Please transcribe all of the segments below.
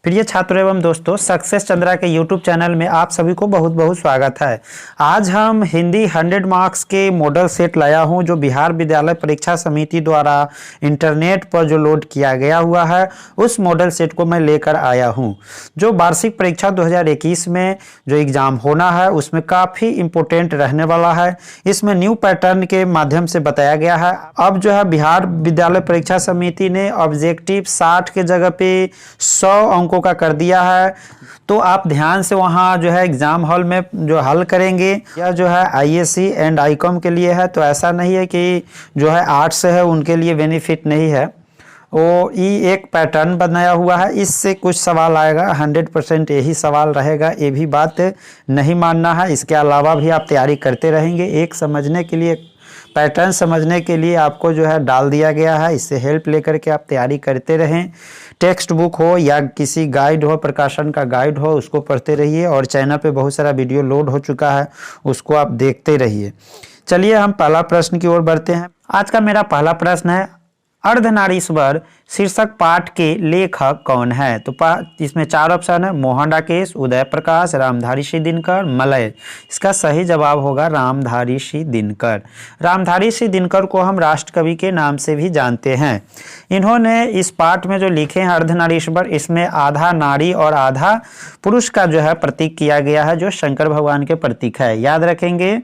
प्रिय छात्रों एवं दोस्तों, सक्सेस चंद्रा के यूट्यूब चैनल में आप सभी को बहुत बहुत स्वागत है। आज हम हिंदी 100 मार्क्स के मॉडल सेट लाया हूं जो बिहार विद्यालय परीक्षा समिति द्वारा इंटरनेट पर जो लोड किया गया हुआ है उस मॉडल सेट को मैं लेकर आया हूं। जो वार्षिक परीक्षा 2021 में जो एग्जाम होना है उसमें काफ़ी इम्पोर्टेंट रहने वाला है। इसमें न्यू पैटर्न के माध्यम से बताया गया है। अब जो है बिहार विद्यालय परीक्षा समिति ने ऑब्जेक्टिव 60 के जगह पे 100 अंकों का कर दिया है, तो आप ध्यान से वहाँ जो है एग्जाम हॉल में जो हल करेंगे। यह जो है आईएससी एंड आईकॉम के लिए है, तो ऐसा नहीं है कि जो है आर्ट्स से है उनके लिए बेनिफिट नहीं है। वो ये एक पैटर्न बनाया हुआ है, इससे कुछ सवाल आएगा, 100% यही सवाल रहेगा, ये भी बात नहीं मानना है। इसके अलावा भी आप तैयारी करते रहेंगे। एक समझने के लिए, पैटर्न समझने के लिए आपको जो है डाल दिया गया है, इससे हेल्प लेकर के आप तैयारी करते रहें। टेक्स्ट बुक हो या किसी गाइड हो, प्रकाशन का गाइड हो, उसको पढ़ते रहिए। और चैनल पे बहुत सारा वीडियो लोड हो चुका है, उसको आप देखते रहिए। चलिए हम पहला प्रश्न की ओर बढ़ते हैं। आज का मेरा पहला प्रश्न है, अर्धनारीश्वर शीर्षक पाठ के लेखक कौन है? तो इसमें 4 ऑप्शन है, मोहन राकेश, उदय प्रकाश, रामधारी सिंह दिनकर, मलय। इसका सही जवाब होगा रामधारी सिंह दिनकर। रामधारी सिंह दिनकर को हम राष्ट्रकवि के नाम से भी जानते हैं। इन्होंने इस पाठ में जो लिखे हैं अर्धनारीश्वर, इसमें आधा नारी और आधा पुरुष का जो है प्रतीक किया गया है, जो शंकर भगवान के प्रतीक है, याद रखेंगे।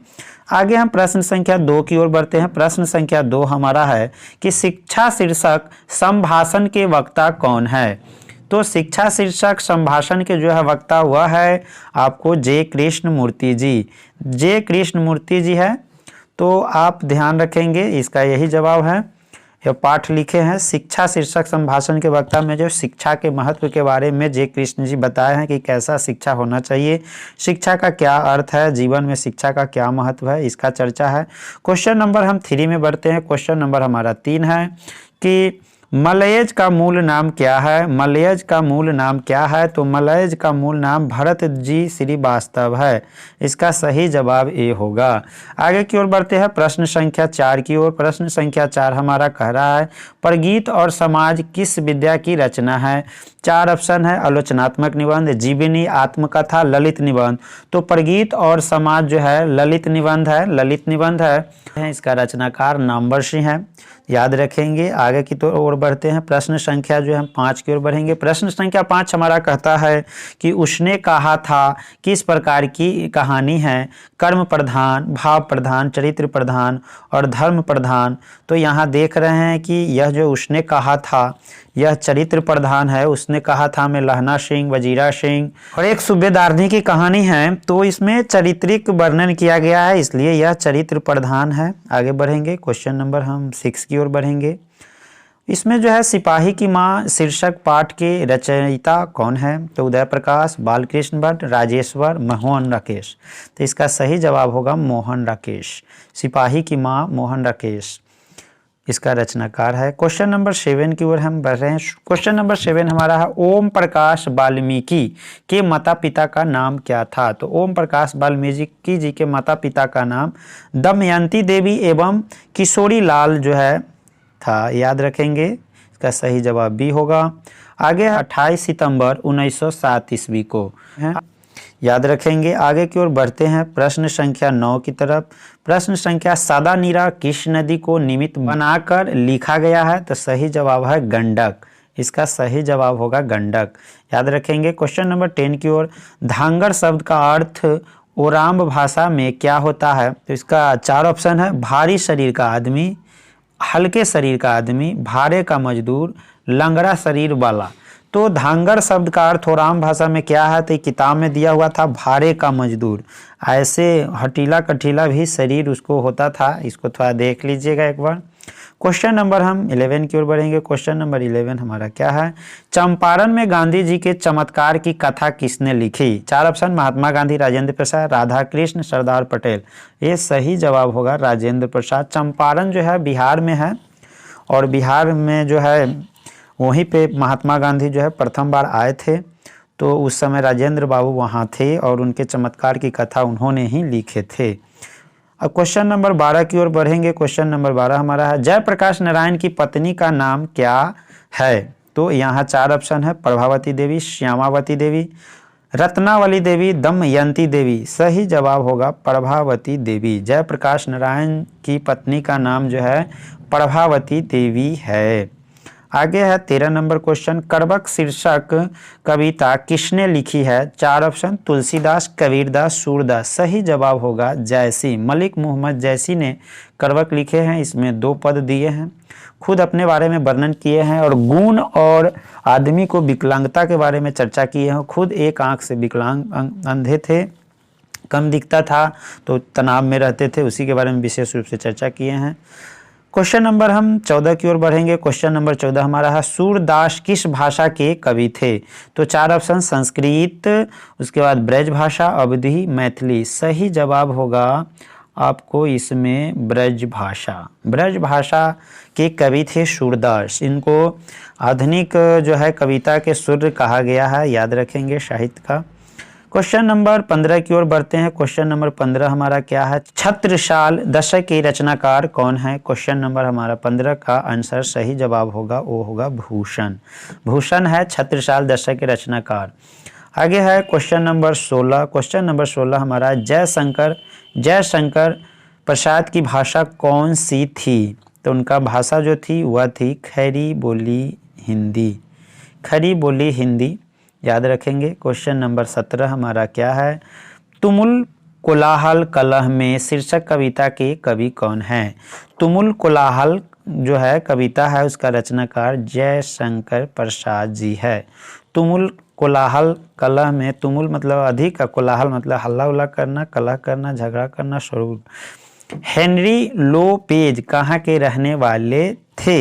आगे हम प्रश्न संख्या 2 की ओर बढ़ते हैं। प्रश्न संख्या 2 हमारा है कि शिक्षा शीर्षक संभाषण के वक्ता कौन है? तो शिक्षा शीर्षक संभाषण के जो है वक्ता हुआ है आपको जे कृष्णमूर्ति जी। जे कृष्णमूर्ति जी है, तो आप ध्यान रखेंगे, इसका यही जवाब है। यह पाठ लिखे हैं शिक्षा शीर्षक संभाषण के वक्ता में जो शिक्षा के महत्व के बारे में जे कृष्ण जी बताए हैं कि कैसा शिक्षा होना चाहिए, शिक्षा का क्या अर्थ है, जीवन में शिक्षा का क्या महत्व है, इसका चर्चा है। क्वेश्चन नंबर हम 3 में बढ़ते हैं। क्वेश्चन नंबर हमारा 3 है कि मलयज का मूल नाम क्या है? मलयज का मूल नाम क्या है? तो मलयज का मूल नाम भरत जी श्रीवास्तव है। इसका सही जवाब ए होगा। आगे की ओर बढ़ते हैं प्रश्न संख्या 4 की ओर। प्रश्न संख्या 4 हमारा कह रहा है, परगीत और समाज किस विद्या की रचना है? 4 ऑप्शन है, आलोचनात्मक निबंध, जीवनी, आत्मकथा, ललित निबंध। तो परगीत और समाज जो है ललित निबंध है, ललित निबंध है। इसका रचनाकार नामवर है, याद रखेंगे। आगे की तो ओर बढ़ते हैं। प्रश्न संख्या जो है हम 5 की ओर बढ़ेंगे। प्रश्न संख्या 5 हमारा कहता है कि उसने कहा था किस प्रकार की कहानी है? कर्म प्रधान, भाव प्रधान, चरित्र प्रधान और धर्म प्रधान। तो यहाँ देख रहे हैं कि यह जो उसने कहा था यह चरित्र प्रधान है। उसने कहा था में लहना सिंह, वजीरा सिंह और एक सूबेदारनी की कहानी है, तो इसमें चारित्रिक वर्णन किया गया है, इसलिए यह चरित्र प्रधान है। आगे बढ़ेंगे। क्वेश्चन नंबर हम 6 की ओर बढ़ेंगे। इसमें जो है सिपाही की माँ शीर्षक पाठ के रचयिता कौन है? तो उदय प्रकाश, बालकृष्ण भट्ट, राजेश्वर, मोहन राकेश। तो इसका सही जवाब होगा मोहन राकेश। सिपाही की माँ मोहन राकेश इसका रचनाकार है। क्वेश्चन नंबर 7 की ओर हम बढ़ रहे हैं। क्वेश्चन नंबर 7 हमारा है, ओम प्रकाश वाल्मीकि के माता पिता का नाम क्या था? तो ओम प्रकाश वाल्मीकि जी के माता पिता का नाम दमयंती देवी एवं किशोरी लाल जो है था, याद रखेंगे। इसका सही जवाब बी होगा। आगे 28 सितंबर 1907 ईस्वी को है, याद रखेंगे। आगे की ओर बढ़ते हैं प्रश्न संख्या 9 की तरफ। प्रश्न संख्या सादा नीरा किस नदी को निमित्त बनाकर लिखा गया है? तो सही जवाब है गंडक। इसका सही जवाब होगा गंडक, याद रखेंगे। क्वेश्चन नंबर 10 की ओर, धांगर शब्द का अर्थ ओराम भाषा में क्या होता है? तो इसका 4 ऑप्शन है, भारी शरीर का आदमी, हल्के शरीर का आदमी, भारे का मजदूर, लंगड़ा शरीर वाला। तो धांगर शब्द का अर्थ ओराम भाषा में क्या है? तो किताब में दिया हुआ था भारे का मजदूर। ऐसे हटीला कटीला भी शरीर उसको होता था, इसको थोड़ा देख लीजिएगा एक बार। क्वेश्चन नंबर हम 11 की ओर बढ़ेंगे। क्वेश्चन नंबर 11 हमारा क्या है, चंपारण में गांधी जी के चमत्कार की कथा किसने लिखी? 4 ऑप्शन, महात्मा गांधी, राजेंद्र प्रसाद, राधा कृष्ण, सरदार पटेल। ये सही जवाब होगा राजेंद्र प्रसाद। चंपारण जो है बिहार में है, और बिहार में जो है वहीं पे महात्मा गांधी जो है प्रथम बार आए थे, तो उस समय राजेंद्र बाबू वहाँ थे और उनके चमत्कार की कथा उन्होंने ही लिखे थे। अब क्वेश्चन नंबर 12 की ओर बढ़ेंगे। क्वेश्चन नंबर 12 हमारा है, जयप्रकाश नारायण की पत्नी का नाम क्या है? तो यहाँ 4 ऑप्शन है, प्रभावती देवी, श्यामावती देवी, रत्नावली देवी, दमयंती देवी। सही जवाब होगा प्रभावती देवी। जयप्रकाश नारायण की पत्नी का नाम जो है प्रभावती देवी है। आगे है 13 नंबर क्वेश्चन, करबक शीर्षक कविता किसने लिखी है? 4 ऑप्शन, तुलसीदास, कबीरदास, सूरदास। सही जवाब होगा जैसी, मलिक मोहम्मद जैसी ने करबक लिखे हैं। इसमें 2 पद दिए हैं, खुद अपने बारे में वर्णन किए हैं और गुण और आदमी को विकलांगता के बारे में चर्चा किए हैं। खुद एक आंख से विकलांग अंधे थे, कम दिखता था तो तनाव में रहते थे, उसी के बारे में विशेष रूप से चर्चा किए हैं। क्वेश्चन नंबर हम 14 की ओर बढ़ेंगे। क्वेश्चन नंबर 14 हमारा है, सूरदास किस भाषा के कवि थे? तो 4 ऑप्शन, संस्कृत, उसके बाद ब्रज भाषा, अवधी, मैथिली। सही जवाब होगा आपको इसमें ब्रज भाषा। ब्रज भाषा के कवि थे सूरदास। इनको आधुनिक जो है कविता के सूर्य कहा गया है, याद रखेंगे साहित्य का। क्वेश्चन नंबर 15 की ओर बढ़ते हैं। क्वेश्चन नंबर 15 हमारा क्या है, छत्रसाल दशक के रचनाकार कौन है? क्वेश्चन नंबर हमारा 15 का आंसर सही जवाब होगा वो होगा भूषण। भूषण है छत्रसाल दशक के रचनाकार। आगे है क्वेश्चन नंबर 16। क्वेश्चन नंबर 16 हमारा, जयशंकर प्रसाद की भाषा कौन सी थी? तो उनका भाषा जो थी वह थी खड़ी बोली हिंदी। खड़ी बोली हिंदी, याद रखेंगे। क्वेश्चन नंबर 17 हमारा क्या है, तुमुल कोलाहल कलह में शीर्षक कविता के कवि कौन है? तुमुल कोलाहल जो है कविता है उसका रचनाकार जयशंकर प्रसाद जी है। तुमुल कोलाहल कलह में, तुमुल मतलब अधिक, कोलाहल मतलब हल्ला उल्ला करना, कलह करना, झगड़ा करना, शोर। हेनरी लोपेज कहाँ के रहने वाले थे?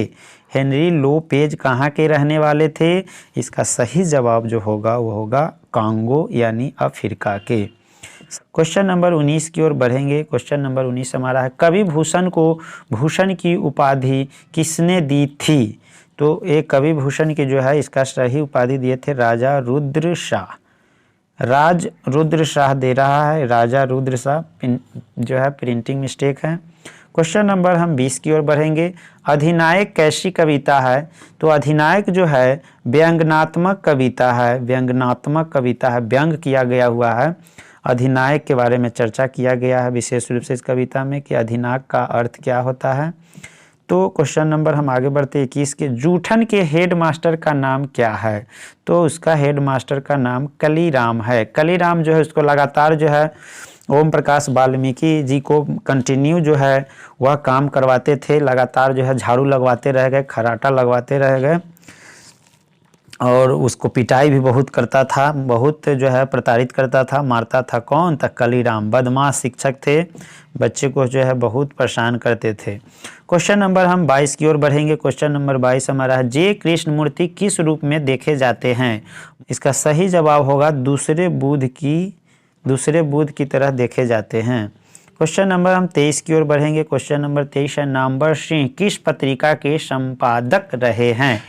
हेनरी लोपेज कहाँ के रहने वाले थे? इसका सही जवाब जो होगा वो होगा कांगो यानी अफ्रीका के। क्वेश्चन नंबर 19 की ओर बढ़ेंगे। क्वेश्चन नंबर 19 हमारा है, कवि भूषण को भूषण की उपाधि किसने दी थी? तो एक कवि भूषण की जो है इसका सही उपाधि दिए थे राजा रुद्र शाह। राज रुद्र शाह दे रहा है, राजा रुद्र शाह जो है प्रिंटिंग मिस्टेक है। क्वेश्चन नंबर हम 20 की ओर बढ़ेंगे। अधिनायक कैसी कविता है? तो अधिनायक जो है व्यंग्यात्मक कविता है, व्यंग्यात्मक कविता है, व्यंग किया गया हुआ है। अधिनायक के बारे में चर्चा किया गया है विशेष रूप से इस कविता में कि अधिनायक का अर्थ क्या होता है। तो क्वेश्चन नंबर हम आगे बढ़ते 21 के, जूठन के हेड मास्टर का नाम क्या है? तो उसका हेड मास्टर का नाम कलीराम है। कलीराम जो है उसको लगातार जो है ओम प्रकाश वाल्मीकि जी को कंटिन्यू जो है वह काम करवाते थे, लगातार जो है झाड़ू लगवाते रह गए, खराटा लगवाते रह गए और उसको पिटाई भी बहुत करता था, बहुत जो है प्रताड़ित करता था, मारता था। कौन था? कलीराम। बदमाश शिक्षक थे, बच्चे को जो है बहुत परेशान करते थे। क्वेश्चन नंबर हम 22 की ओर बढ़ेंगे। क्वेश्चन नंबर 22 हमारा है, जे कृष्णमूर्ति किस रूप में देखे जाते हैं? इसका सही जवाब होगा दूसरे बुध की तरह देखे जाते हैं। क्वेश्चन नंबर हम 23 की ओर बढ़ेंगे। क्वेश्चन नंबर 23 है, नामवर सिंह किस पत्रिका के संपादक रहे हैं?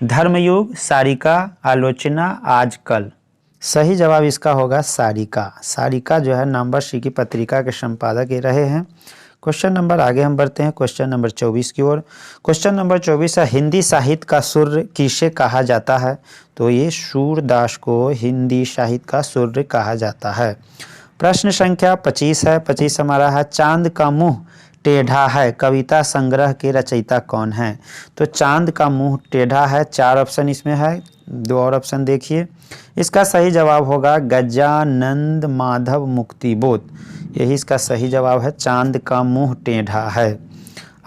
धर्मयुग, सारिका, आलोचना, आजकल। सही जवाब इसका होगा सारिका। सारिका जो है नामवर सिंह की पत्रिका के संपादक रहे हैं। क्वेश्चन नंबर आगे हम बढ़ते हैं क्वेश्चन नंबर 24 की ओर। क्वेश्चन नंबर 24 है, हिंदी साहित्य का सूर्य किसे कहा जाता है? तो ये सूरदास को हिंदी साहित्य का सूर्य कहा जाता है। प्रश्न संख्या 25 है। 25 हमारा है, चांद का मुंह टेढ़ा है कविता संग्रह के रचयिता कौन है? तो चांद का मुंह टेढ़ा है, 4 ऑप्शन इसमें है, 2 और ऑप्शन देखिए। इसका सही जवाब होगा गजानंद माधव मुक्तिबोध। यही इसका सही जवाब है, चांद का मुंह टेढ़ा है।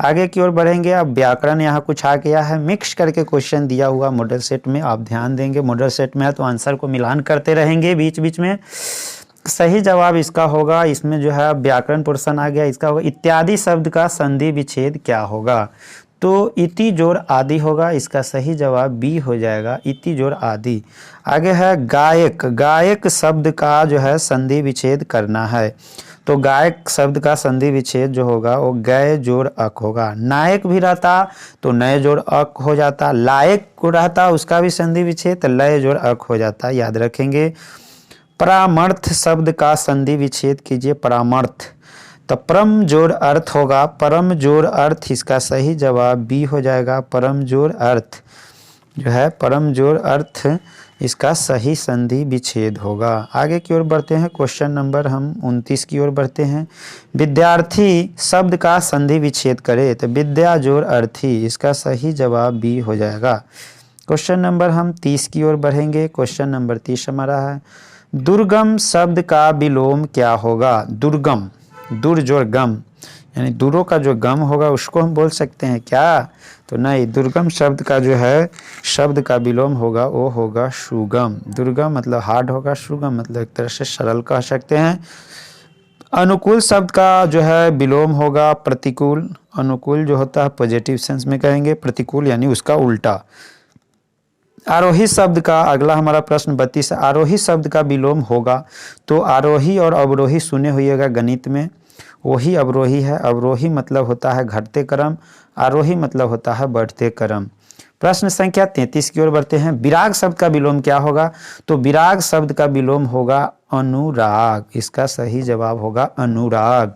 आगे की ओर बढ़ेंगे। अब व्याकरण यहाँ कुछ आ गया है, मिक्स करके क्वेश्चन दिया हुआ मॉडल सेट में, आप ध्यान देंगे मॉडल सेट में है तो आंसर को मिलान करते रहेंगे बीच बीच में। सही जवाब इसका होगा, इसमें जो है व्याकरण पोर्शन आ गया, इसका होगा इत्यादि शब्द का संधि विच्छेद क्या होगा? तो इति जोड़ आदि होगा, इसका सही जवाब बी हो जाएगा, इति जोड़ आदि। आगे है गायक, गायक शब्द का जो है संधि विच्छेद करना है, तो गायक शब्द का संधि विच्छेद जो होगा वो गय जोड़ अक होगा। नायक भी रहता तो नय जोड़ अक हो जाता, लायक को रहता उसका भी संधि विच्छेद तो लय जोड़ अक हो जाता, याद रखेंगे। परामर्थ शब्द का संधि विच्छेद कीजिए, परामर्थ, तो परम जोड़ अर्थ होगा, परम जोड़ अर्थ, इसका सही जवाब बी हो जाएगा, परम जोड़ अर्थ। जो है परम जोर अर्थ इसका सही संधि विच्छेद होगा। आगे की ओर बढ़ते हैं, क्वेश्चन नंबर हम 29 की ओर बढ़ते हैं। विद्यार्थी शब्द का संधि विच्छेद करे तो विद्या जोर अर्थी, इसका सही जवाब बी हो जाएगा। क्वेश्चन नंबर हम 30 की ओर बढ़ेंगे। क्वेश्चन नंबर 30 हमारा है, दुर्गम शब्द का विलोम क्या होगा? दुर्गम, दुर जोर गम, यानी दूरों का जो गम होगा उसको हम बोल सकते हैं क्या? तो नहीं, दुर्गम शब्द का जो है शब्द का विलोम होगा वो होगा सुगम। दुर्गम मतलब हार्ड होगा, सुगम मतलब एक तरह से सरल कह सकते हैं। अनुकूल शब्द का जो है विलोम होगा प्रतिकूल। अनुकूल जो होता है पॉजिटिव सेंस में कहेंगे, प्रतिकूल यानी उसका उल्टा। आरोही शब्द का अगला हमारा प्रश्न 32 है, आरोही शब्द का विलोम होगा तो आरोही और अवरोही सुने होइएगा गणित में, वही अवरोही है। अवरोही मतलब होता है घटते क्रम, आरोही मतलब होता है बढ़ते क्रम। प्रश्न संख्या 33 की ओर बढ़ते हैं, विराग शब्द का विलोम क्या होगा? तो विराग शब्द का विलोम होगा अनुराग, इसका सही जवाब होगा अनुराग।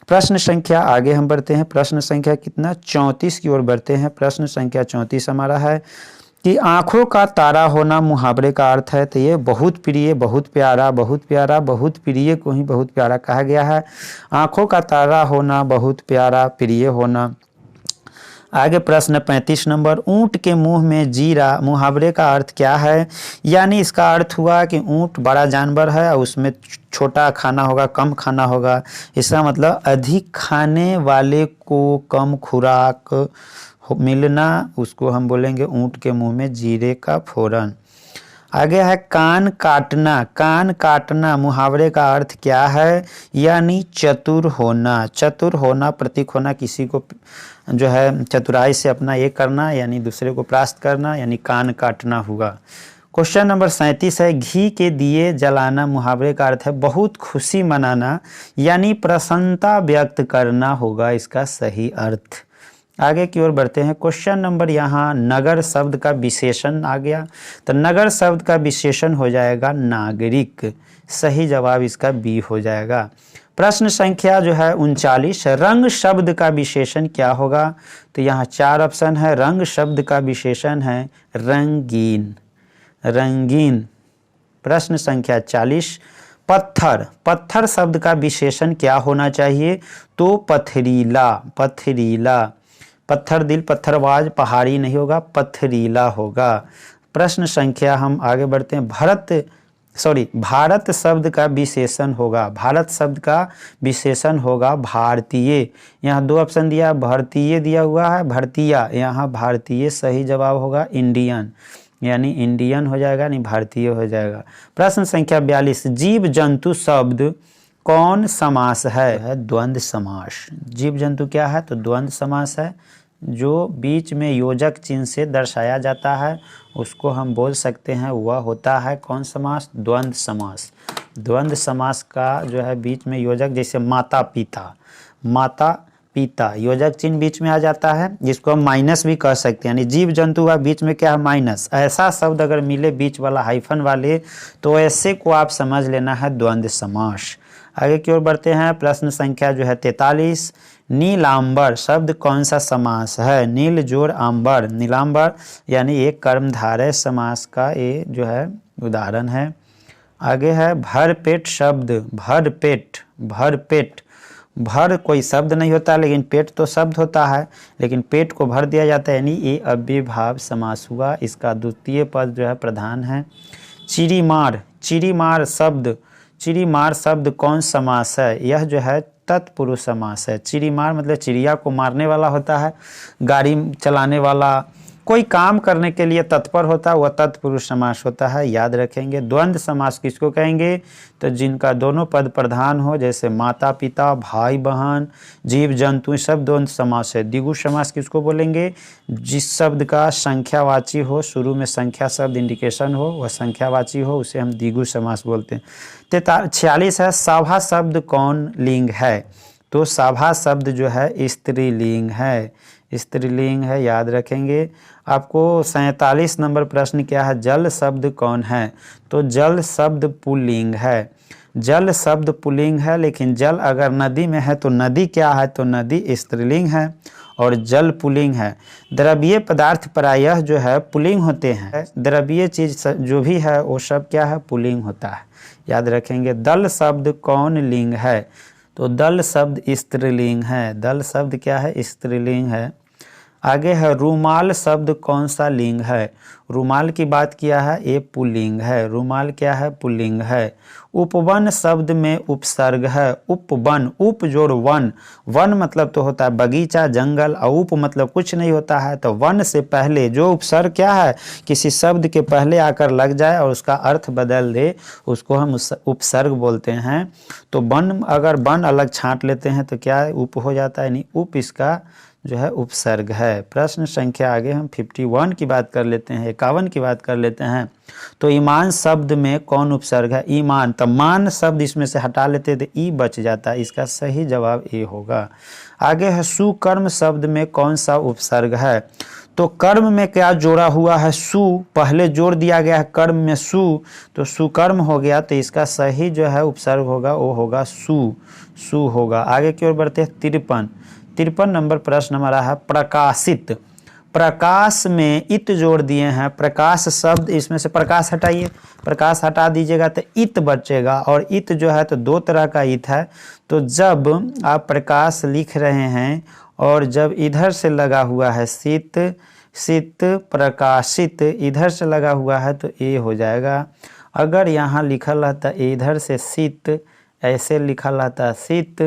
प्रश्न संख्या आगे हम बढ़ते हैं, प्रश्न संख्या कितना 34 की ओर बढ़ते हैं। प्रश्न संख्या 34 हमारा है कि आंखों का तारा होना मुहावरे का अर्थ है। तो ये बहुत प्रिय, बहुत प्यारा, बहुत प्यारा, बहुत प्रिय को ही बहुत प्यारा कहा गया है। आंखों का तारा होना, बहुत प्यारा, प्रिय होना। आगे प्रश्न 35 नंबर, ऊंट के मुंह में जीरा मुहावरे का अर्थ क्या है? यानी इसका अर्थ हुआ कि ऊंट बड़ा जानवर है और उसमें छोटा खाना होगा, कम खाना होगा। इसका मतलब अधिक खाने वाले को कम खुराक मिलना, उसको हम बोलेंगे ऊंट के मुंह में जीरे का फोरन। आगे है कान काटना, कान काटना मुहावरे का अर्थ क्या है? यानी चतुर होना। चतुर होना, प्रतीक होना, किसी को जो है चतुराई से अपना ये करना यानी दूसरे को परास्त करना, यानी कान काटना हुआ। क्वेश्चन नंबर 37 है, घी के दिए जलाना मुहावरे का अर्थ है बहुत खुशी मनाना, यानी प्रसन्नता व्यक्त करना होगा इसका सही अर्थ। आगे की ओर बढ़ते हैं, क्वेश्चन नंबर यहाँ नगर शब्द का विशेषण आ गया, तो नगर शब्द का विशेषण हो जाएगा नागरिक, सही जवाब इसका बी हो जाएगा। प्रश्न संख्या जो है 39, रंग शब्द का विशेषण क्या होगा? तो यहाँ 4 ऑप्शन है। रंग शब्द का विशेषण है रंगीन, रंगीन। प्रश्न संख्या 40, पत्थर, पत्थर शब्द का विशेषण क्या होना चाहिए? तो पथरीला, पथरीला। पत्थर दिल पत्थरबाज पहाड़ी नहीं होगा, पथरीला होगा। प्रश्न संख्या हम आगे बढ़ते हैं, भारत शब्द का विशेषण होगा, भारत शब्द का विशेषण होगा भारतीय। यहाँ 2 ऑप्शन दिया, भारतीय दिया हुआ है, भारतीय, यहाँ भारतीय सही जवाब होगा इंडियन, यानी इंडियन हो जाएगा, नहीं भारतीय हो जाएगा। प्रश्न संख्या 42, जीव जंतु शब्द कौन समास है? द्वंद्व समास। जीव जंतु क्या है? तो द्वंद्व समास है, जो बीच में योजक चिन्ह से दर्शाया जाता है उसको हम बोल सकते हैं वह होता है कौन समास? द्वंद्व समास। द्वंद्व समास का जो है बीच में योजक, जैसे माता पिता, माता पिता, योजक चिन्ह बीच में आ जाता है, जिसको हम माइनस भी कह सकते हैं, यानी जीव जंतु हुआ बीच में क्या है? माइनस। ऐसा शब्द अगर मिले बीच वाला हाइफन वाले तो ऐसे को आप समझ लेना है द्वंद्व समास। आगे की ओर बढ़ते हैं, प्रश्न संख्या जो है 43, नीलांबर शब्द कौन सा समास है? नील जोड़ आंबर, नीलांबर यानी एक कर्मधारय समास का ये जो है उदाहरण है। आगे है भरपेट शब्द, भरपेट, भरपेट, भर कोई शब्द नहीं होता लेकिन पेट तो शब्द होता है, लेकिन पेट को भर दिया जाता है, यानी ये अव्ययभाव समास हुआ, इसका द्वितीय पद जो है प्रधान है। चिड़ीमार, चिड़ीमार शब्द, चिड़ीमार शब्द कौन समास है? यह जो है तत्पुरुष समास है। चिड़ीमार मतलब चिड़िया को मारने वाला होता है, गाड़ी चलाने वाला, कोई काम करने के लिए तत्पर होता है, वह तत्पुरुष समास होता है, याद रखेंगे। द्वंद्व समास किसको कहेंगे? तो जिनका दोनों पद प्रधान हो, जैसे माता पिता, भाई बहन, जीव जंतु, सब द्वंद्व समास है। द्विगु समास किसको बोलेंगे? जिस शब्द का संख्यावाची हो, शुरू में संख्या शब्द इंडिकेशन हो, वह संख्यावाची हो, उसे हम द्विगु समास बोलते हैं। 46 है, सभा शब्द कौन लिंग है? तो सभा शब्द जो है स्त्रीलिंग है, स्त्रीलिंग है, याद रखेंगे। आपको 47 नंबर प्रश्न क्या है? जल शब्द कौन है? तो जल शब्द पुल्लिंग है, जल शब्द पुल्लिंग है, लेकिन जल अगर नदी में है तो नदी क्या है? तो नदी स्त्रीलिंग है। और जल पुल्लिंग है। द्रव्य पदार्थ प्रायः जो है पुल्लिंग होते हैं, द्रव्य चीज जो भी है वो सब क्या है, पुल्लिंग होता है। याद रखेंगे। दल शब्द कौन लिंग है, तो दल शब्द स्त्रीलिंग है। दल शब्द क्या है, स्त्रीलिंग है। आगे है रूमाल शब्द कौन सा लिंग है, रूमाल की बात किया है, ये पुल्लिंग है। रूमाल क्या है, पुल्लिंग है। उपवन शब्द में उपसर्ग है, उपवन, उप जोड़ वन, वन मतलब तो होता है बगीचा जंगल, और उप मतलब कुछ नहीं होता है, तो वन से पहले जो उपसर्ग क्या है, किसी शब्द के पहले आकर लग जाए और उसका अर्थ बदल दे, उसको हम उपसर्ग बोलते हैं। तो वन, अगर वन अलग छांट लेते हैं तो क्या उप हो जाता है, नहीं, उप इसका जो है उपसर्ग है। प्रश्न संख्या आगे हम 51 की बात कर लेते हैं, 51 की बात कर लेते हैं। तो ईमान शब्द में कौन उपसर्ग है, ईमान, तो मान शब्द इसमें से हटा लेते तो ई बच जाता है, इसका सही जवाब ए होगा। आगे है सुकर्म शब्द में कौन सा उपसर्ग है, तो कर्म में क्या जोड़ा हुआ है, सु, पहले जोड़ दिया गया है कर्म में सु, तो सुकर्म हो गया, तो इसका सही जो है उपसर्ग होगा वो होगा सु, सु होगा। आगे की ओर बढ़ते हैं 53 नंबर प्रश्न हमारा है प्रकाशित। प्रकाश में इत जोड़ दिए हैं, प्रकाश शब्द, इसमें से प्रकाश हटाइए, प्रकाश हटा दीजिएगा तो इत बचेगा, और इत जो है तो दो तरह का इत है। तो जब आप प्रकाश लिख रहे हैं और जब इधर से लगा हुआ है शीत, शीत प्रकाशित, इधर से लगा हुआ है तो ए हो जाएगा। अगर यहाँ लिखल रहता इधर से शीत, ऐसे लिखल रहता शीत,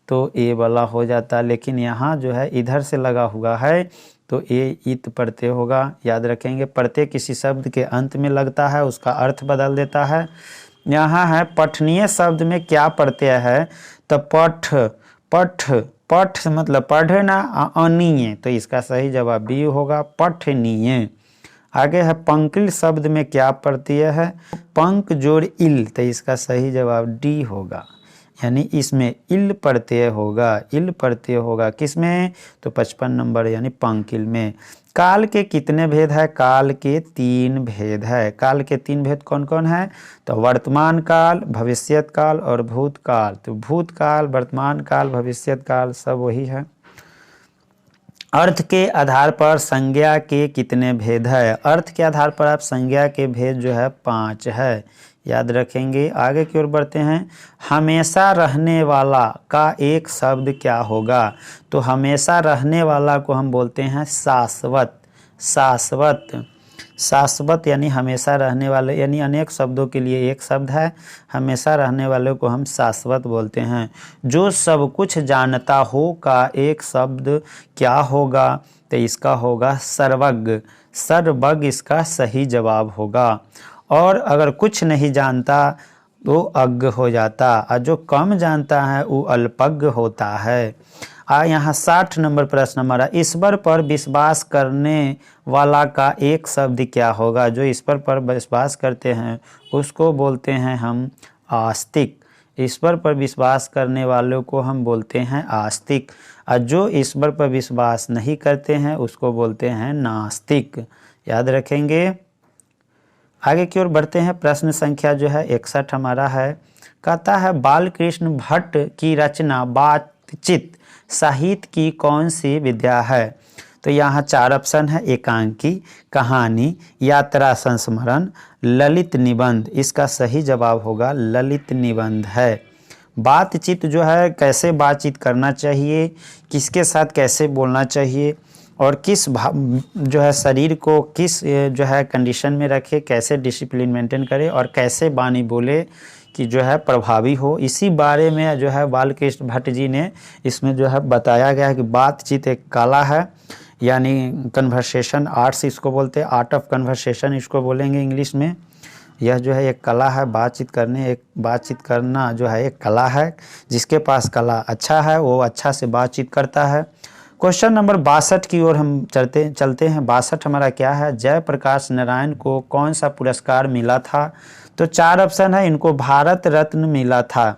तो ए वाला हो जाता, लेकिन यहाँ जो है इधर से लगा हुआ है तो ए इत प्रत्यय होगा। याद रखेंगे, प्रत्यय किसी शब्द के अंत में लगता है, उसका अर्थ बदल देता है। यहाँ है पठनीय शब्द में क्या प्रत्यय है, तो पठ, पठ, पठ मतलब पढ़ना, अनीय, तो इसका सही जवाब बी होगा, पठनीय। आगे है पंकिल शब्द में क्या प्रत्यय है, पंक जोड़ इल, तो इसका सही जवाब डी होगा, यानी इसमें इल प्रत्यय होगा, इल प्रत्यय होगा किसमें, तो 55 नंबर यानी पंकिल में। काल के कितने भेद है, काल के 3 भेद है। काल के 3 भेद कौन कौन है, तो वर्तमान काल, भविष्यत काल और भूतकाल। तो भूतकाल, वर्तमान काल, भविष्यत काल सब वही है। अर्थ के आधार पर संज्ञा के कितने भेद है, अर्थ के आधार पर आप संज्ञा के भेद जो है 5 है, याद रखेंगे। आगे की ओर बढ़ते हैं। हमेशा रहने वाला का एक शब्द क्या होगा, तो हमेशा रहने वाला को हम बोलते हैं शाश्वत, शाश्वत, शाश्वत यानी हमेशा रहने वाले, यानी अनेक शब्दों के लिए एक शब्द है, हमेशा रहने वाले को हम शाश्वत बोलते हैं। जो सब कुछ जानता हो का एक शब्द क्या होगा, तो इसका होगा सर्वज्ञ, सर्वज्ञ इसका सही जवाब होगा। और अगर कुछ नहीं जानता तो अज्ञ हो जाता, और जो कम जानता है वो अल्पज्ञ होता है। यहाँ 60 नंबर प्रश्न हमारा, ईश्वर पर विश्वास करने वाला का एक शब्द क्या होगा, जो ईश्वर पर विश्वास करते हैं उसको बोलते हैं हम आस्तिक, ईश्वर पर विश्वास करने वालों को हम बोलते हैं आस्तिक, और जो ईश्वर पर विश्वास नहीं करते हैं उसको बोलते हैं नास्तिक। याद रखेंगे। आगे की ओर बढ़ते हैं। प्रश्न संख्या जो है 61 हमारा है, कहता है बालकृष्ण भट्ट की रचना बातचीत साहित्य की कौन सी विद्या है, तो यहाँ 4 ऑप्शन है, एकांकी, कहानी, यात्रा संस्मरण, ललित निबंध। इसका सही जवाब होगा ललित निबंध है। बातचीत जो है कैसे बातचीत करना चाहिए, किसके साथ कैसे बोलना चाहिए, और किस जो है शरीर को किस जो है कंडीशन में रखे, कैसे डिसिप्लिन मेंटेन करे और कैसे वाणी बोले कि जो है प्रभावी हो, इसी बारे में जो है बालकृष्ण भट्ट जी ने इसमें जो है बताया गया है कि बातचीत एक कला है, यानी कन्वर्सेशन आर्ट्स इसको बोलते हैं, आर्ट ऑफ कन्वर्सेशन इसको बोलेंगे इंग्लिश में। यह जो है एक कला है, बातचीत करना जो है एक कला है, जिसके पास कला अच्छा है वो अच्छा से बातचीत करता है। क्वेश्चन नंबर 62 की ओर हम चलते हैं। 62 हमारा क्या है, जयप्रकाश नारायण को कौन सा पुरस्कार मिला था, तो 4 ऑप्शन है, इनको भारत रत्न मिला था।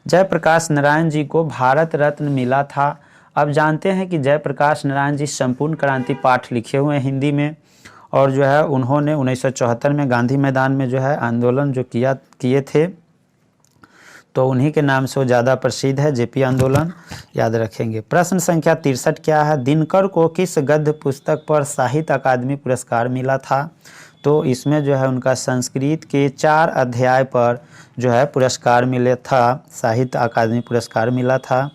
जयप्रकाश नारायण जी को भारत रत्न मिला था। अब जानते हैं कि जयप्रकाश नारायण जी संपूर्ण क्रांति पाठ लिखे हुए हैं हिंदी में, और जो है उन्होंने 1974 में गांधी मैदान में जो है आंदोलन जो किए थे, तो उन्हीं के नाम से वो ज़्यादा प्रसिद्ध है, जेपी आंदोलन, याद रखेंगे। प्रश्न संख्या 63 क्या है? दिनकर को किस गद्य पुस्तक पर साहित्य अकादमी पुरस्कार मिला था? तो इसमें जो है उनका संस्कृत के 4 अध्याय पर जो है पुरस्कार मिले था, साहित्य अकादमी पुरस्कार मिला था।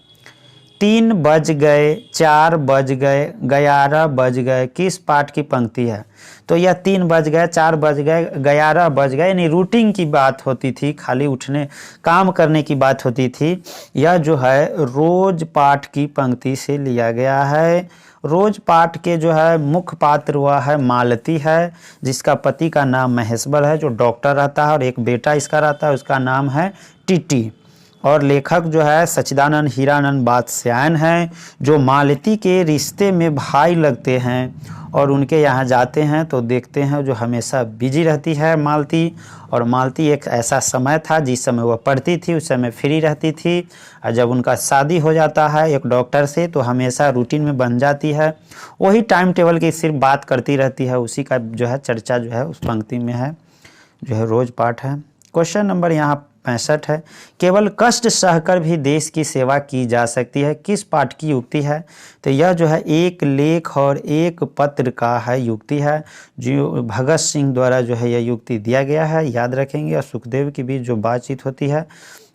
3 बज गए, 4 बज गए, 11 बज गए, किस पाठ की पंक्ति है? तो यह 3 बज गए, 4 बज गए, 11 बज गए, यानी रूटीन की बात होती थी, खाली उठने काम करने की बात होती थी। यह जो है रोज पाठ की पंक्ति से लिया गया है। रोज पाठ के जो है मुख्य पात्र वह है मालती है, जिसका पति का नाम महेश्वर है, जो डॉक्टर रहता है, और एक बेटा इसका रहता है, उसका नाम है टीटी। और लेखक जो है सच्चिदानंद हीरानंद बादशायन हैं, जो मालती के रिश्ते में भाई लगते हैं, और उनके यहाँ जाते हैं तो देखते हैं जो हमेशा बिजी रहती है मालती। और मालती एक ऐसा समय था जिस समय वह पढ़ती थी, उस समय फ्री रहती थी, और जब उनका शादी हो जाता है एक डॉक्टर से तो हमेशा रूटीन में बन जाती है, वही टाइम टेबल की सिर्फ बात करती रहती है, उसी का जो है चर्चा जो है उस पंक्ति में है, जो है रोज पाठ है। क्वेश्चन नंबर यहाँ 65 है। केवल कष्ट सहकर भी देश की सेवा की जा सकती है, किस पाठ की युक्ति है? तो यह जो है एक लेख और एक पत्र का है युक्ति है, जो भगत सिंह द्वारा जो है यह युक्ति दिया गया है, याद रखेंगे। और सुखदेव की भी जो बातचीत होती है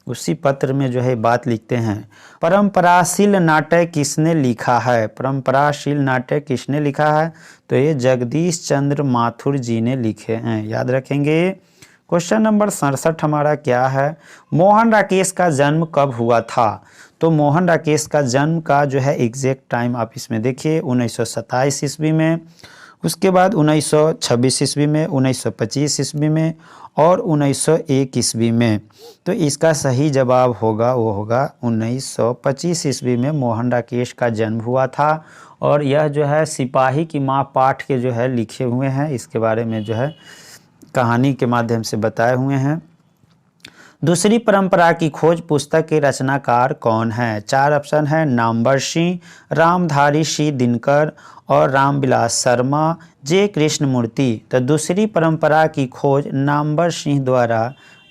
उसी पत्र में जो है बात लिखते हैं। परंपराशील नाटक किसने लिखा है? परंपराशील नाटक किसने लिखा है? तो ये जगदीश चंद्र माथुर जी ने लिखे हैं, याद रखेंगे। क्वेश्चन नंबर 67 हमारा क्या है? मोहन राकेश का जन्म कब हुआ था? तो मोहन राकेश का जन्म का जो है एग्जैक्ट टाइम आप इसमें देखिए 1927 ईस्वी में, उसके बाद 1926 ईस्वी में, 1925 ईस्वी में और 1901 ईस्वी में। तो इसका सही जवाब होगा वो होगा 1925 ईस्वी में मोहन राकेश का जन्म हुआ था। और यह जो है सिपाही की माँ पाठ के जो है लिखे हुए हैं, इसके बारे में जो है कहानी के माध्यम से बताए हुए हैं। दूसरी परंपरा की खोज पुस्तक के रचनाकार कौन है? 4 ऑप्शन है, नामवर सिंह, रामधारी सिंह दिनकर और रामविलास शर्मा, जे कृष्णमूर्ति। तो दूसरी परंपरा की खोज नामवर सिंह द्वारा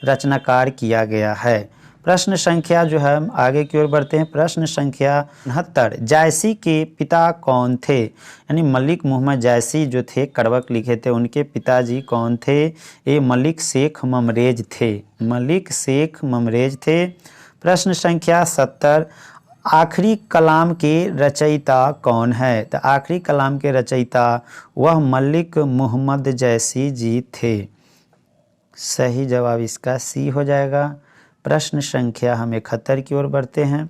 रचनाकार किया गया है। प्रश्न संख्या जो है हम आगे की ओर बढ़ते हैं। प्रश्न संख्या 69, जायसी के पिता कौन थे? यानी मलिक मोहम्मद जायसी जो थे, करवक लिखे थे, उनके पिताजी कौन थे? ये मलिक शेख ममरेज थे, मलिक शेख ममरेज थे। प्रश्न संख्या 70, आखिरी कलाम के रचयिता कौन है? तो आखिरी कलाम के रचयिता वह मलिक मोहम्मद जायसी जी थे। सही जवाब इसका सी हो जाएगा। प्रश्न संख्या हम 71 की ओर बढ़ते हैं।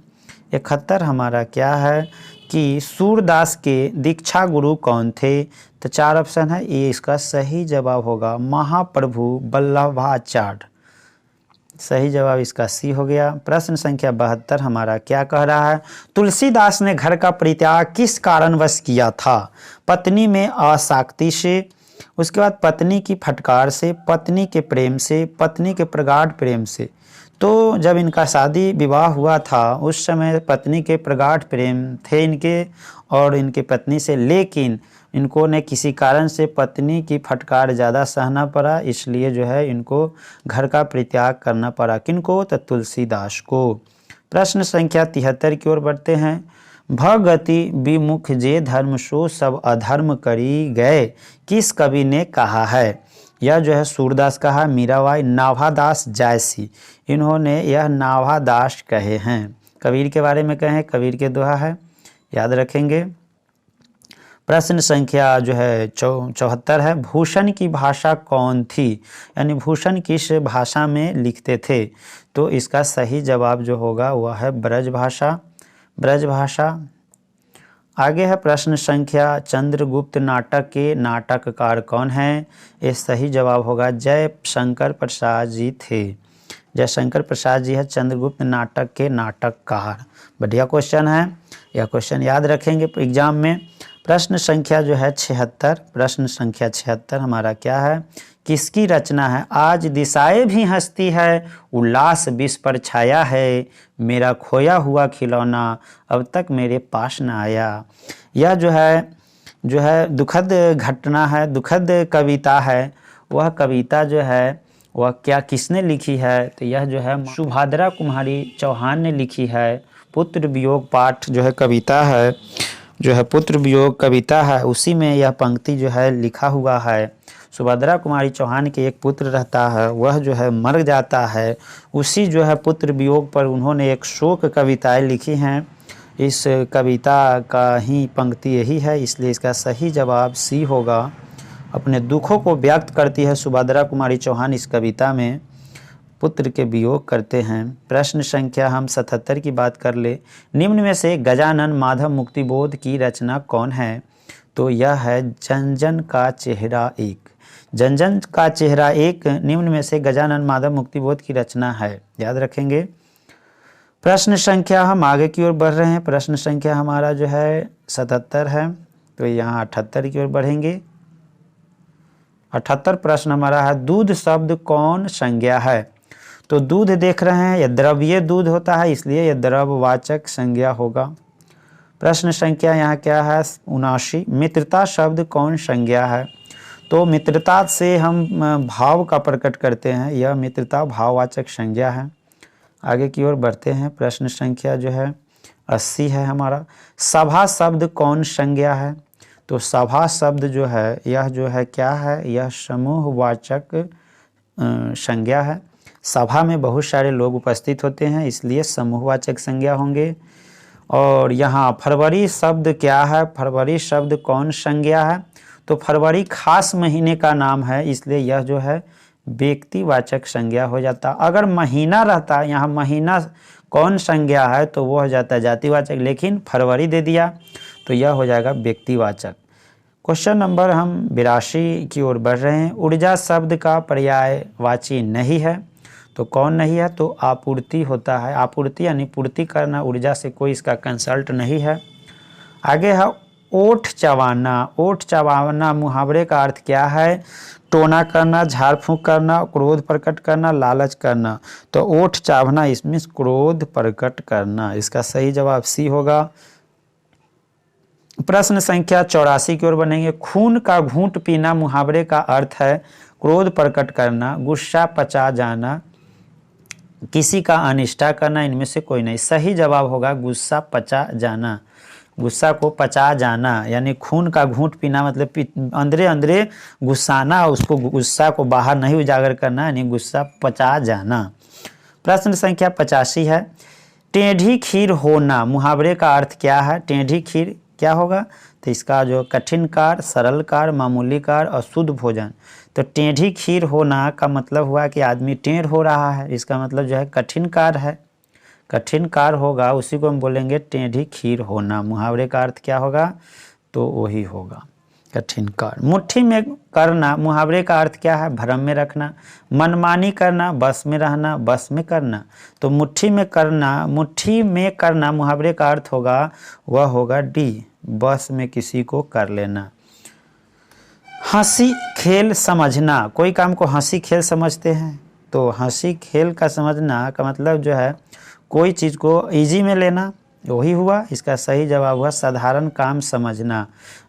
71 हमारा क्या है कि सूरदास के दीक्षा गुरु कौन थे? तो 4 ऑप्शन है, ये इसका सही जवाब होगा महाप्रभु वल्लभाचार्य। सही जवाब इसका सी हो गया। प्रश्न संख्या 72 हमारा क्या कह रहा है? तुलसीदास ने घर का परित्याग किस कारणवश किया था? पत्नी में आसक्ति से, उसके बाद पत्नी की फटकार से, पत्नी के प्रेम से, पत्नी के प्रगाढ़ प्रेम से। तो जब इनका शादी विवाह हुआ था उस समय पत्नी के प्रगाढ़ प्रेम थे इनके और इनके पत्नी से, लेकिन इनको ने किसी कारण से पत्नी की फटकार ज़्यादा सहना पड़ा, इसलिए जो है इनको घर का परित्याग करना पड़ा। किनको? तो तुलसीदास को। प्रश्न संख्या 73 की ओर बढ़ते हैं। भगति विमुख जे धर्म सो सब अधर्म करी गए, किस कवि ने कहा है? यह जो है सूरदास कहा, मीराबाई, नाभादास, जायसी, इन्होंने यह नाभादास कहे हैं। कबीर के बारे में कहे, कबीर के दोहा है, याद रखेंगे। प्रश्न संख्या जो है 74 है। भूषण की भाषा कौन थी? यानी भूषण किस भाषा में लिखते थे? तो इसका सही जवाब जो होगा वह है ब्रज भाषा, ब्रज भाषा। आगे है प्रश्न संख्या चंद्रगुप्त नाटक के नाटककार कौन है? ये सही जवाब होगा जय शंकर प्रसाद जी थे। जय शंकर प्रसाद जी है चंद्रगुप्त नाटक के नाटककार। बढ़िया क्वेश्चन है, यह क्वेश्चन याद रखेंगे एग्जाम में। प्रश्न संख्या जो है 76, प्रश्न संख्या 76 हमारा क्या है? किसकी रचना है? आज दिशाएं भी हंसती है, उल्लास विश्व पर छाया है, मेरा खोया हुआ खिलौना अब तक मेरे पास न आया। यह जो है दुखद घटना है, दुखद कविता है। वह कविता जो है वह क्या किसने लिखी है, तो यह जो है सुभद्रा कुमारी चौहान ने लिखी है। पुत्र वियोग पाठ जो है कविता है, जो है पुत्र वियोग कविता है, उसी में यह पंक्ति जो है लिखा हुआ है। सुभद्रा कुमारी चौहान के एक पुत्र रहता है, वह जो है मर जाता है, उसी जो है पुत्र वियोग पर उन्होंने एक शोक कविताएं लिखी हैं। इस कविता का ही पंक्ति यही है, इसलिए इसका सही जवाब सी होगा। अपने दुखों को व्यक्त करती है सुभद्रा कुमारी चौहान इस कविता में, पुत्र के वियोग करते हैं। प्रश्न संख्या हम 77 की बात कर ले। निम्न में से गजानन माधव मुक्तिबोध की रचना कौन है, तो यह है जन जन का चेहरा एक। जन जन का चेहरा एक निम्न में से गजानन माधव मुक्तिबोध की रचना है, याद रखेंगे। प्रश्न संख्या हम आगे की ओर बढ़ रहे हैं। प्रश्न संख्या हमारा जो है 77 है, तो यहाँ 78 की ओर बढ़ेंगे। 78 प्रश्न हमारा है, दूध शब्द कौन संज्ञा है, तो दूध देख रहे हैं, यह द्रव्य दूध होता है, इसलिए यह द्रववाचक संज्ञा होगा। प्रश्न संख्या यहाँ क्या है 79, मित्रता शब्द कौन संज्ञा है, तो मित्रता से हम भाव का प्रकट करते हैं, यह मित्रता भाववाचक संज्ञा है। आगे की ओर बढ़ते हैं। प्रश्न संख्या जो है 80 है हमारा, सभा शब्द कौन संज्ञा है, तो सभा शब्द जो है यह जो है क्या है, यह समूहवाचक संज्ञा है। सभा में बहुत सारे लोग उपस्थित होते हैं, इसलिए समूहवाचक संज्ञा होंगे। और यहाँ फरवरी शब्द क्या है, फरवरी शब्द कौन संज्ञा है, तो फरवरी खास महीने का नाम है, इसलिए यह जो है व्यक्तिवाचक संज्ञा हो जाता। अगर महीना रहता, यहाँ महीना कौन संज्ञा है, तो वो हो जाता है जातिवाचक, लेकिन फरवरी दे दिया तो यह हो जाएगा व्यक्तिवाचक। क्वेश्चन नंबर हम 82 की ओर बढ़ रहे हैं। ऊर्जा शब्द का पर्यायवाची नहीं है, तो कौन नहीं है, तो आपूर्ति होता है। आपूर्ति यानी पूर्ति करना, ऊर्जा से कोई इसका कंसल्ट नहीं है। आगे है ओठ चबाना। ओठ चबाना मुहावरे का अर्थ क्या है, टोना करना, झाड़ फूंक करना, क्रोध प्रकट करना, लालच करना, तो ओठ चाबना इसमें क्रोध प्रकट करना, इसका सही जवाब सी होगा। प्रश्न संख्या 84 की ओर बनेंगे। खून का घूंट पीना मुहावरे का अर्थ है क्रोध प्रकट करना, गुस्सा पचा जाना, किसी का अनिष्टा करना, इनमें से कोई नहीं। सही जवाब होगा गुस्सा पचा जाना, गुस्सा को पचा जाना, यानी खून का घूंट पीना मतलब अंदरे अंदरे गुस्साना, उसको गुस्सा को बाहर नहीं उजागर करना, यानी गुस्सा पचा जाना। प्रश्न संख्या 85 है। टेढ़ी खीर होना मुहावरे का अर्थ क्या है, टेढ़ी खीर क्या होगा, तो इसका जो कठिन कार, सरल कार, मामूली कार और शुद्ध भोजन, तो टेढ़ी खीर होना का मतलब हुआ कि आदमी टेढ़ हो रहा है, इसका मतलब जो है कठिन कार है, कठिन कार होगा, उसी को हम बोलेंगे टेढ़ी खीर होना। मुहावरे का अर्थ क्या होगा, तो वही होगा कठिन कार। मुट्ठी में करना मुहावरे का अर्थ क्या है, भ्रम में रखना, मनमानी करना, बस में रहना, बस में करना, तो मुट्ठी में करना, मुट्ठी में करना मुहावरे का अर्थ होगा, वह होगा डी, बस में किसी को कर लेना। हंसी खेल समझना, कोई काम को हंसी खेल समझते हैं, तो हंसी खेल का समझना का मतलब जो है कोई चीज़ को इजी में लेना, वही हुआ। इसका सही जवाब हुआ साधारण काम समझना,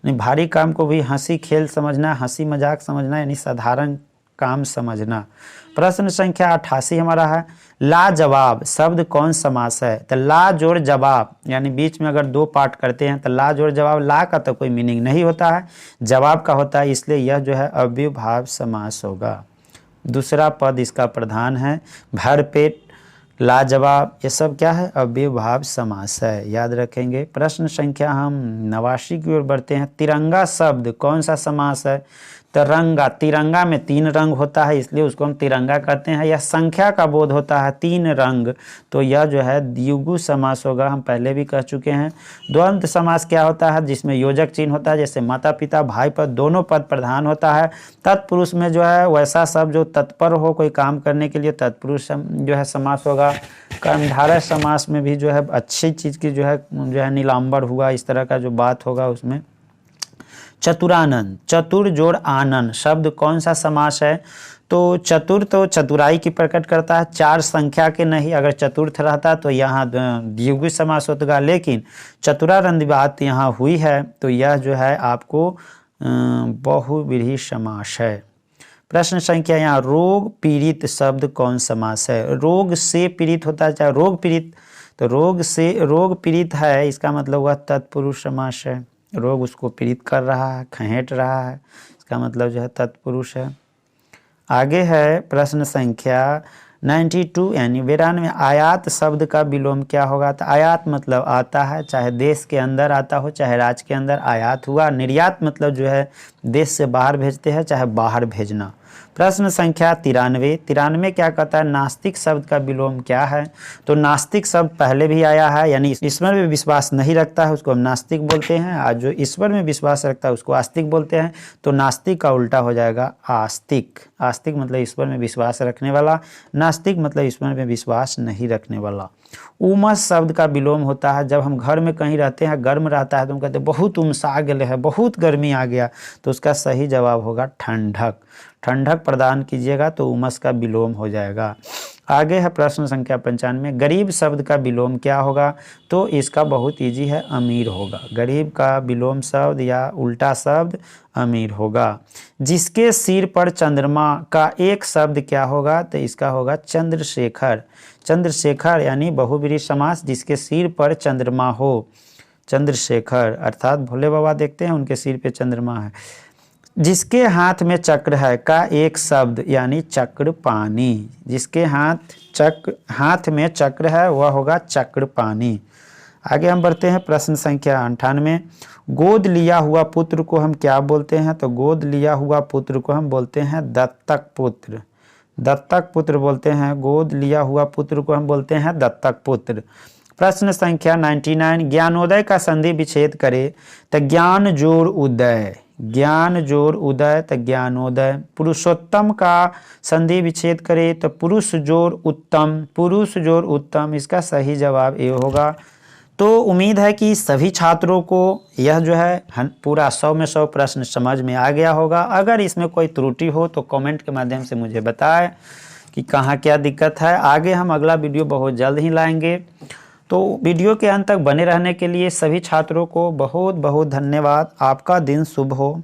यानी भारी काम को भी हंसी खेल समझना, हंसी मजाक समझना, यानी साधारण काम समझना। प्रश्न संख्या 88 हमारा है। लाजवाब शब्द कौन समास है, तो ला जोड़ जवाब, यानी बीच में अगर दो पार्ट करते हैं तो ला जोड़ जवाब, ला का तो कोई मीनिंग नहीं होता है, जवाब का होता है, इसलिए यह जो है अव्ययभाव समास होगा। दूसरा पद इसका प्रधान है। भरपेट, लाजवाब, ये सब क्या है, अव्ययभाव समास है, याद रखेंगे। प्रश्न संख्या हम 89 की ओर बढ़ते हैं। तिरंगा शब्द कौन सा समास है, तिरंगा, तिरंगा में 3 रंग होता है, इसलिए उसको हम तिरंगा कहते हैं। यह संख्या का बोध होता है, 3 रंग, तो यह जो है द्विगु समास होगा, हम पहले भी कह चुके हैं। द्वंद्व समास क्या होता है, जिसमें योजक चिन्ह होता है, जैसे माता पिता भाई पद, दोनों पद प्रधान होता है। तत्पुरुष में जो है वैसा शब्द जो तत्पर हो कोई काम करने के लिए, तत्पुरुष जो है समास होगा। कर्मधारय समास में भी जो है अच्छी चीज़ की जो है नीलांबर हुआ, इस तरह का जो बात होगा उसमें। चतुरानंद, चतुर जोड़ आनंद शब्द कौन सा समास है, तो चतुर तो चतुराई की प्रकट करता है, 4 संख्या के नहीं, अगर चतुर्थ रहता तो यहाँ द्विगु समास होता, लेकिन चतुरानंद बात यहाँ हुई है, तो यह जो है आपको बहुव्रीहि समास है। प्रश्न संख्या यहाँ रोग पीड़ित शब्द कौन समास है? रोग से पीड़ित होता है, चाहे रोग पीड़ित, तो रोग से रोग पीड़ित है, इसका मतलब हुआ तत्पुरुष समास है। रोग उसको पीड़ित कर रहा है, खहेट रहा है, इसका मतलब जो है तत्पुरुष है। आगे है प्रश्न संख्या 92 यानी 92। आयात शब्द का विलोम क्या होगा? तो आयात मतलब आता है, चाहे देश के अंदर आता हो चाहे राज्य के अंदर आयात हुआ। निर्यात मतलब जो है देश से बाहर भेजते हैं, चाहे बाहर भेजना। प्रश्न संख्या 93। 93 क्या कहता है? नास्तिक शब्द का विलोम क्या है? तो नास्तिक शब्द पहले भी आया है, यानी ईश्वर में विश्वास नहीं रखता है उसको हम नास्तिक बोलते हैं, आज जो ईश्वर में विश्वास रखता है उसको आस्तिक बोलते हैं। तो नास्तिक का उल्टा हो जाएगा आस्तिक। आस्तिक मतलब ईश्वर में विश्वास रखने वाला, नास्तिक मतलब ईश्वर में विश्वास नहीं रखने वाला। उमस शब्द का विलोम होता है, जब हम घर में कहीं रहते हैं, गर्म रहता है तो हम कहते हैं बहुत उमसा गए है, बहुत गर्मी आ गया, तो उसका सही जवाब होगा ठंडक। ठंडक प्रदान कीजिएगा तो उमस का विलोम हो जाएगा। आगे है प्रश्न संख्या 95। गरीब शब्द का विलोम क्या होगा? तो इसका बहुत इजी है, अमीर होगा। गरीब का विलोम शब्द या उल्टा शब्द अमीर होगा। जिसके सिर पर चंद्रमा का एक शब्द क्या होगा? तो इसका होगा चंद्रशेखर। चंद्रशेखर यानी बहुब्रीहि समास, जिसके सिर पर चंद्रमा हो, चंद्रशेखर अर्थात भोले बाबा देखते हैं उनके सिर पे चंद्रमा है। जिसके हाथ में चक्र है का एक शब्द यानी चक्रपाणी। जिसके हाथ में चक्र है वह होगा चक्रपाणी। आगे हम बढ़ते हैं प्रश्न संख्या 98। गोद लिया हुआ पुत्र को हम क्या बोलते हैं? तो गोद लिया हुआ पुत्र को हम बोलते हैं दत्तक पुत्र। दत्तक पुत्र बोलते हैं। गोद लिया हुआ पुत्र को हम बोलते हैं दत्तक पुत्र। प्रश्न संख्या 99। ज्ञानोदय का संधि विच्छेद करे तो ज्ञान जोड़ उदय। ज्ञान जोड़ उदय तो ज्ञानोदय। पुरुषोत्तम का संधि विच्छेद करे तो पुरुष जोड़ उत्तम। पुरुष जोड़ उत्तम, इसका सही जवाब ये होगा। तो उम्मीद है कि सभी छात्रों को यह जो है पूरा 100 में 100 प्रश्न समझ में आ गया होगा। अगर इसमें कोई त्रुटि हो तो कमेंट के माध्यम से मुझे बताएं कि कहाँ क्या दिक्कत है। आगे हम अगला वीडियो बहुत जल्द ही लाएंगे। तो वीडियो के अंत तक बने रहने के लिए सभी छात्रों को बहुत बहुत धन्यवाद। आपका दिन शुभ हो।